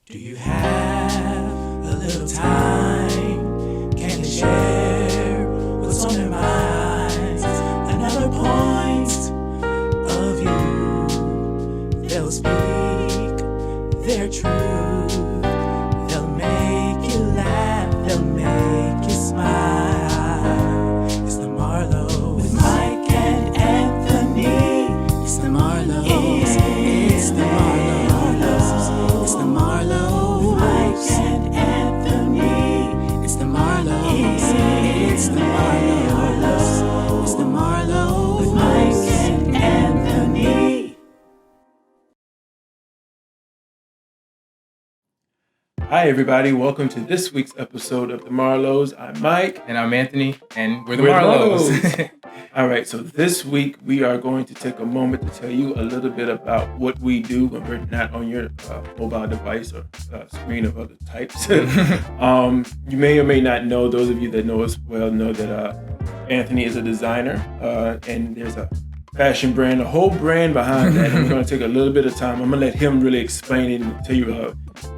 Do you have a little time? Can they share what's on their minds? Another point of view. They'll speak their truth. They'll make you laugh. They'll make you smile. It's the Marlows with Mike and Anthony. It's the Marlows. It's the Marlows. It's the Marlows with Mike and Anthony. It's the Marlows. It's the Marlows. It's the Marlows with Mike and Anthony. Hi everybody, welcome to this week's episode of the Marlows. I'm Mike. And I'm Anthony, and we're the Marlows. All right, so this week we are going to take a moment to tell you a little bit about what we do when we're not on your mobile device or screen of other types. You may or may not know, those of you that know us well know that Anthony is a designer, and there's a fashion brand, a whole brand behind that. And we're going to take a little bit of time. I'm going to let him really explain it and tell you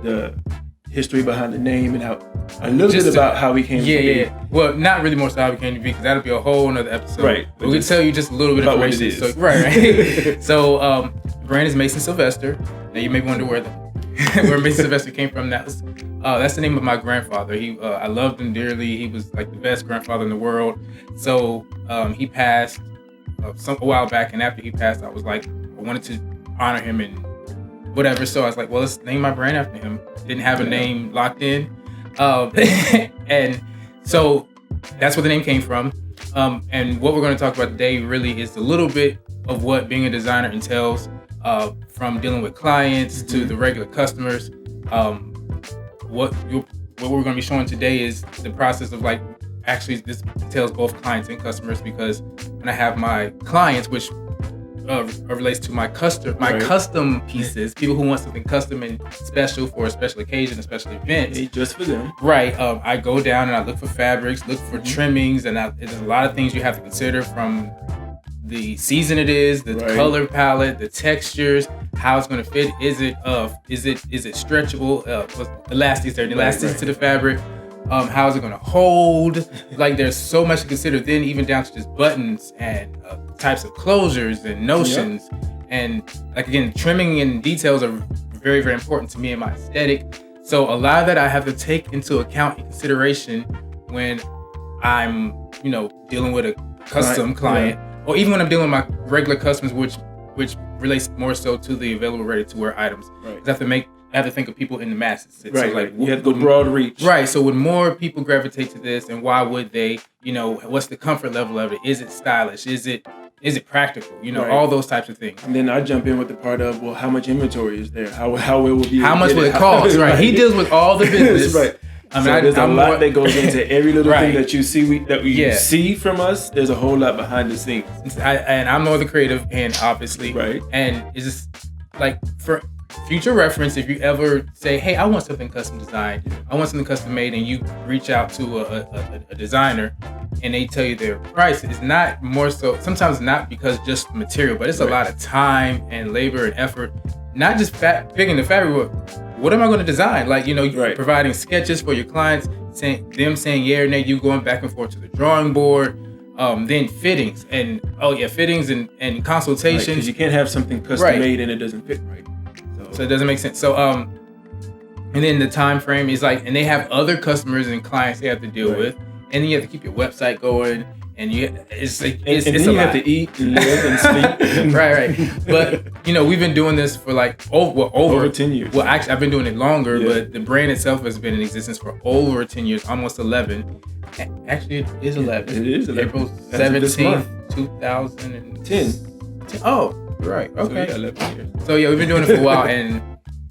the history behind the name and a little bit about how we came to be. Yeah. Well, not really more so how we came to be, because that'll be a whole nother episode. Right. But we can tell you just a little bit of about information. What it is. Right. So, the brand is Mason Sylvester. Now, you may wonder where Mason Sylvester came from. That's the name of my grandfather. I loved him dearly. He was like the best grandfather in the world. So, he passed a while back, and after he passed, I was like, I wanted to honor him and whatever. So I was like, well, let's name my brand after him. Didn't have a name locked in. And so that's where the name came from. And what we're going to talk about today really is a little bit of what being a designer entails, from dealing with clients to the regular customers. What we're going to be showing today is the process of actually this entails both clients and customers, because when I have my clients, which relates to my custom pieces, people who want something custom and special for a special occasion, a special event. Just for them. Right. I go down and I look for fabrics, look for trimmings, and there's a lot of things you have to consider, from the season it is, the color palette, the textures, how it's going to fit. Is it stretchable? What's elasticity to the fabric? How is it going to hold? There's so much to consider. Then even down to just buttons and types of closures and notions. Yep. And again, trimming and details are very, very important to me and my aesthetic. So a lot of that I have to take into account and consideration when I'm, dealing with a custom client, or even when I'm dealing with my regular customers, which relates more so to the available ready-to-wear items. Right. I have to think of people in the masses. Right. So you have to go broad reach. Right. So would more people gravitate to this, and why would they? What's the comfort level of it? Is it stylish? Is it practical? All those types of things. And then I jump in with the part of, well, how much inventory is there? How it will be? How much will it cost? Right. He deals with all the business. Right. There's a lot that goes into every little thing that you see see from us. There's a whole lot behind the scenes. And I'm more the creative hand, obviously. Right. And it's just for future reference, if you ever say, hey, I want something custom designed, I want something custom made, and you reach out to a designer and they tell you their price, it's not more so, sometimes not because just material, but it's a lot of time and labor and effort, not just picking the fabric, but what am I going to design? Providing sketches for your clients, saying yeah or nay, you going back and forth to the drawing board, then fittings and consultations. Because you can't have something custom made and it doesn't fit right. So it doesn't make sense. So, and then the time frame is and they have other customers and clients they have to deal with, and then you have to keep your website going, and you have to eat and live and sleep. right. But we've been doing this for over 10 years. Well, actually, I've been doing it longer, but the brand itself has been in existence for over 10 years, almost 11. Actually, it is 11. It is 11. April 17th, 2010. Oh. Right. Okay. So, 11 years. So we've been doing it for a while, and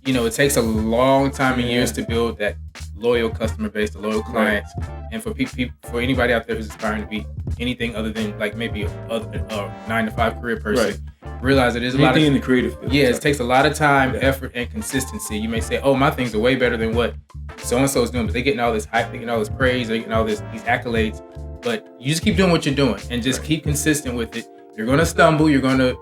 it takes a long time and years to build that loyal customer base, the loyal clients, and for for anybody out there who's aspiring to be anything other than maybe a 9-to-5 career person, realize it is a lot of in the creative field. Yeah, it takes a lot of time, effort, and consistency. You may say, "Oh, my things are way better than what so and so is doing," but they're getting all this hype, they're getting all this praise, they're getting all these accolades. But you just keep doing what you're doing and just keep consistent with it. You're gonna stumble. You're gonna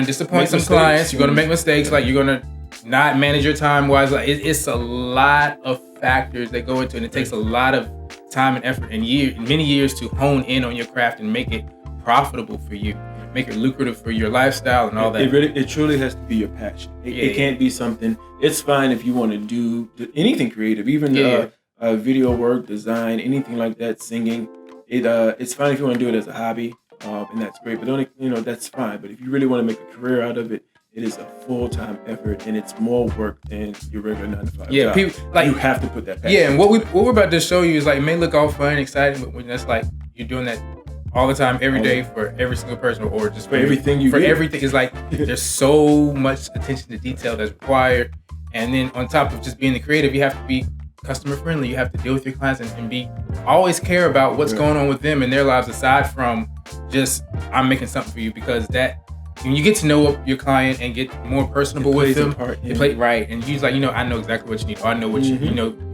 disappoint some clients. You're gonna make mistakes. You're gonna not manage your time wise. Like it's a lot of factors that go into it. And it takes a lot of time and effort and many years to hone in on your craft and make it profitable for you, make it lucrative for your lifestyle and all that. It truly has to be your passion. It can't be something. It's fine if you want to do anything creative, even video work, design, anything like that, singing. It's fine if you want to do it as a hobby, and that's great. But that's fine. But if you really want to make a career out of it, it is a full-time effort, and it's more work than your regular 9 to 5 job. People like you have to put that passion. Yeah, and what we're about to show you is like, it may look all fun and exciting, but when that's like you're doing that all the time, every day for every single person, or just for everything you do. Everything is like there's so much attention to detail that's required, and then on top of just being the creative, you have to be customer friendly. You have to deal with your clients and always care about what's going on with them in their lives, aside from just I'm making something for you, because that. When you get to know your client and get more personable with them, it plays right. And you're like, I know exactly what you need. Or I know what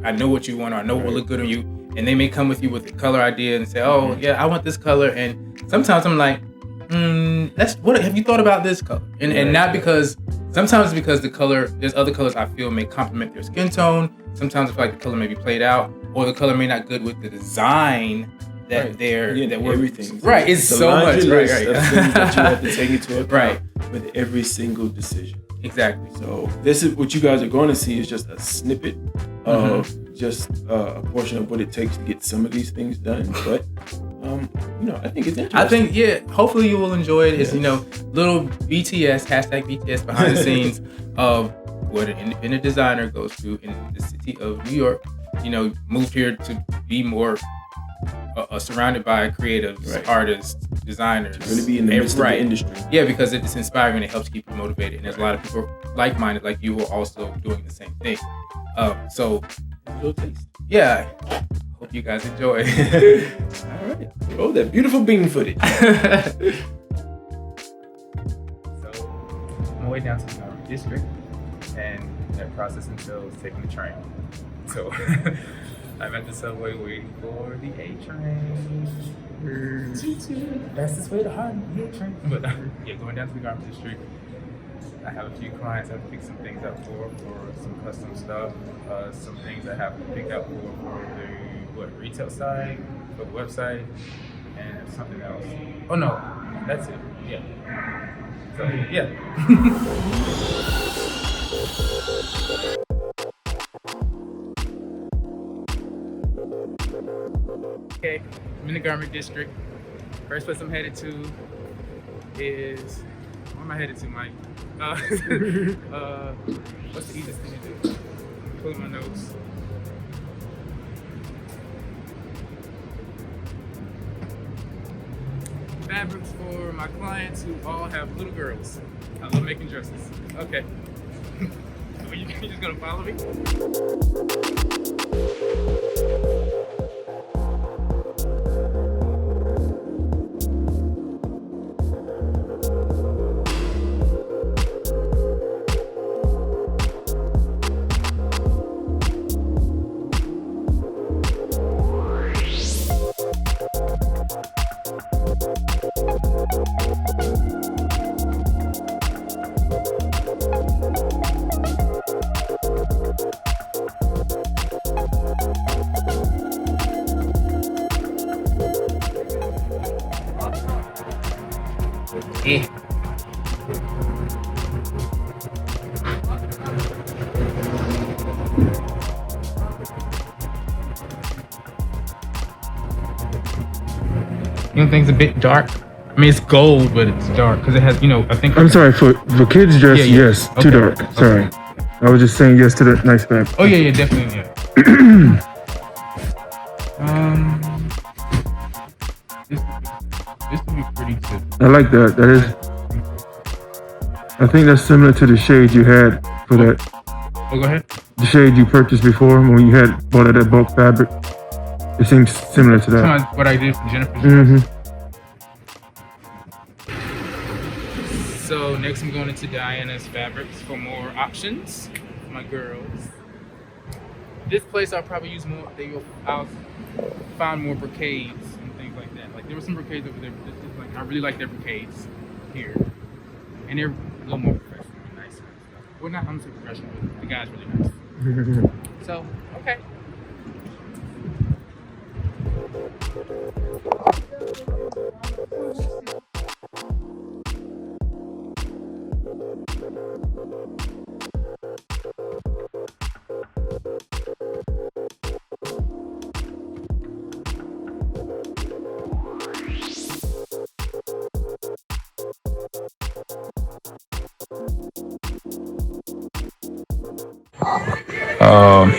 I know what you want, or I know what will look good on you. And they may come with you with a color idea and say, oh yeah, I want this color. And sometimes I'm like, have you thought about this color? And not because, sometimes because the color, there's other colors I feel may complement their skin tone. Sometimes I feel like the color may be played out, or the color may not good with the design that we're everything. Right, it's so much. Right. Of things that you have to take into account with every single decision. Exactly. So this is what you guys are going to see is just a snippet of just a portion of what it takes to get some of these things done. But I think it's interesting. Hopefully you will enjoy it. It's little BTS behind the scenes of what an independent designer goes through in the city of New York. Moved here to be more surrounded by creatives, artists, designers. To really be in the midst of the industry. Yeah, because it's inspiring and it helps keep you motivated. And there's a lot of people like-minded like you who are also doing the same thing. So, a little taste. Yeah. Hope you guys enjoy. All right. Oh, that beautiful bean footage. So, on my way down to the district, and that process entails taking the train. So, I'm at the subway waiting for the A train. Fastest way to Harlem, the A train. But going down to the garment district. I have a few clients I have to pick some things up for some custom stuff. Some things I have to pick up for the retail side, for the website, and something else. Oh no, that's it. Yeah. So yeah. Okay, I'm in the garment district. First place I'm headed to is, where am I headed to, Mike? What's the easiest thing to do? Pulling my notes. Fabrics for my clients who all have little girls. I love making dresses. Okay. You just gonna follow me? Yeah. You don't think it's a bit dark? I mean, it's gold, but it's dark because it has, I think. I'm sorry, for kids dress, yes, Okay. too dark. Sorry. Okay. I was just saying yes to that nice bag. Oh yeah, definitely, yeah. This would be pretty good. I like that. That is. I think that's similar to the shade you had for that. Oh, go ahead. The shade you purchased before when you had bought that bulk fabric. It seems similar to that. Come on, what I did for Jennifer. Mm-hmm. So next I'm going into Diana's Fabrics for more options for my girls. This place I'll probably use more. I'll find more brocades and things like that. Like there were some brocades over there. But I really like their brocades here, and they're a little more professional and nicer and stuff. Well, not I'm super professional. The guy's really nice. So, okay.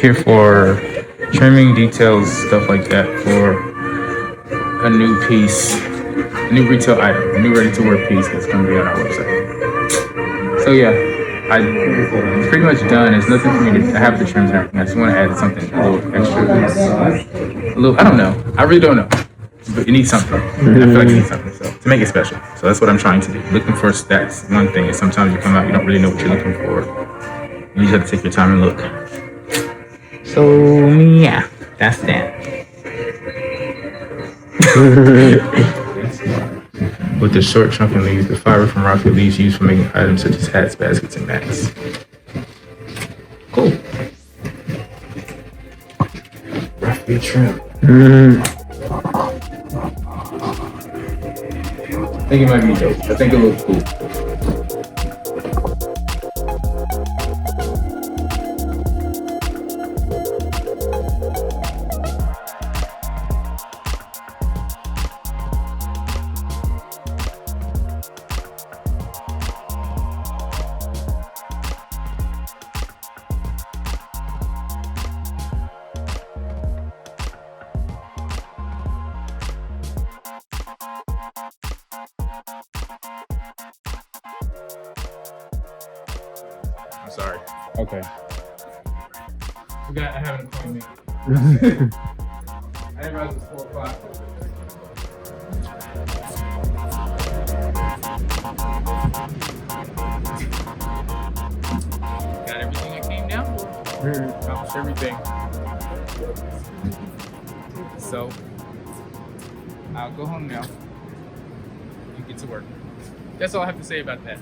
Here for trimming details, stuff like that for a new piece, a new retail item, a new ready-to-wear piece that's going to be on our website. So yeah, I'm pretty much done. There's nothing for me to. I have the trims and everything. I just want to add something a little extra. A little. I don't know. I really don't know. But you need something. I feel like you need something to make it special. So that's what I'm trying to do. Looking for stats. One thing is sometimes you come out, you don't really know what you're looking for. You just have to take your time and look. So yeah, that's that. With the short chunking leaves, the fiber from rocket leaves used for making items such as hats, baskets, and mats. Cool. Roughly trim. I think it might be dope. I think it looks cool. I'm sorry. Okay. I have an appointment. I didn't realize it was 4 o'clock. Got everything I came down for. Accomplished everything. So, I'll go home now and get to work. That's all I have to say about that.